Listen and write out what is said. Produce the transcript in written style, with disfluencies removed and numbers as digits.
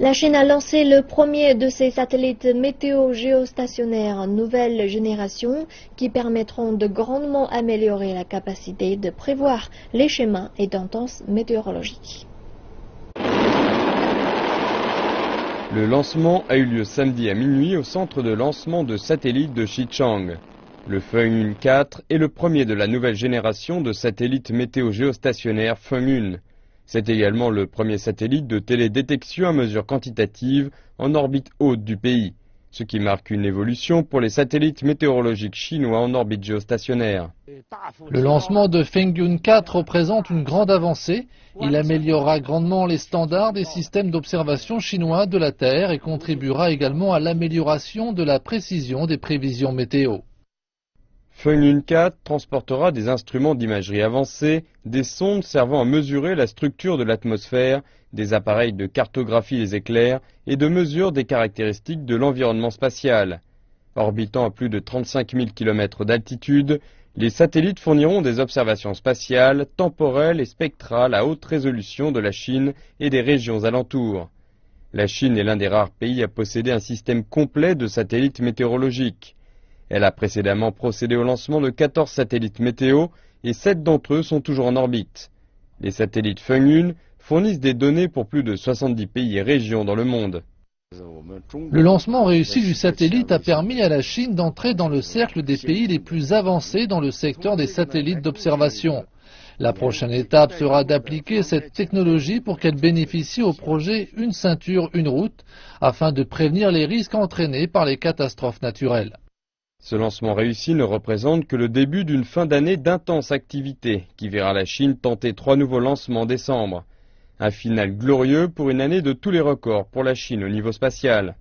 La Chine a lancé le premier de ses satellites météo géostationnaires nouvelle génération qui permettront de grandement améliorer la capacité de prévoir les schémas et tendances météorologiques. Le lancement a eu lieu samedi à minuit au centre de lancement de satellites de Xichang. Le Fengyun 4 est le premier de la nouvelle génération de satellites météo géostationnaires Fengyun. C'est également le premier satellite de télédétection à mesure quantitative en orbite haute du pays, ce qui marque une évolution pour les satellites météorologiques chinois en orbite géostationnaire. Le lancement de Fengyun 4 représente une grande avancée. Il améliorera grandement les standards des systèmes d'observation chinois de la Terre et contribuera également à l'amélioration de la précision des prévisions météo. Fengyun 4 transportera des instruments d'imagerie avancée, des sondes servant à mesurer la structure de l'atmosphère, des appareils de cartographie des éclairs et de mesure des caractéristiques de l'environnement spatial. Orbitant à plus de 35 000 km d'altitude, les satellites fourniront des observations spatiales, temporelles et spectrales à haute résolution de la Chine et des régions alentours. La Chine est l'un des rares pays à posséder un système complet de satellites météorologiques. Elle a précédemment procédé au lancement de 14 satellites météo et 7 d'entre eux sont toujours en orbite. Les satellites Fengyun fournissent des données pour plus de 70 pays et régions dans le monde. Le lancement réussi du satellite a permis à la Chine d'entrer dans le cercle des pays les plus avancés dans le secteur des satellites d'observation. La prochaine étape sera d'appliquer cette technologie pour qu'elle bénéficie au projet Une ceinture, une route, afin de prévenir les risques entraînés par les catastrophes naturelles. Ce lancement réussi ne représente que le début d'une fin d'année d'intense activité qui verra la Chine tenter 3 nouveaux lancements en décembre. Un final glorieux pour une année de tous les records pour la Chine au niveau spatial.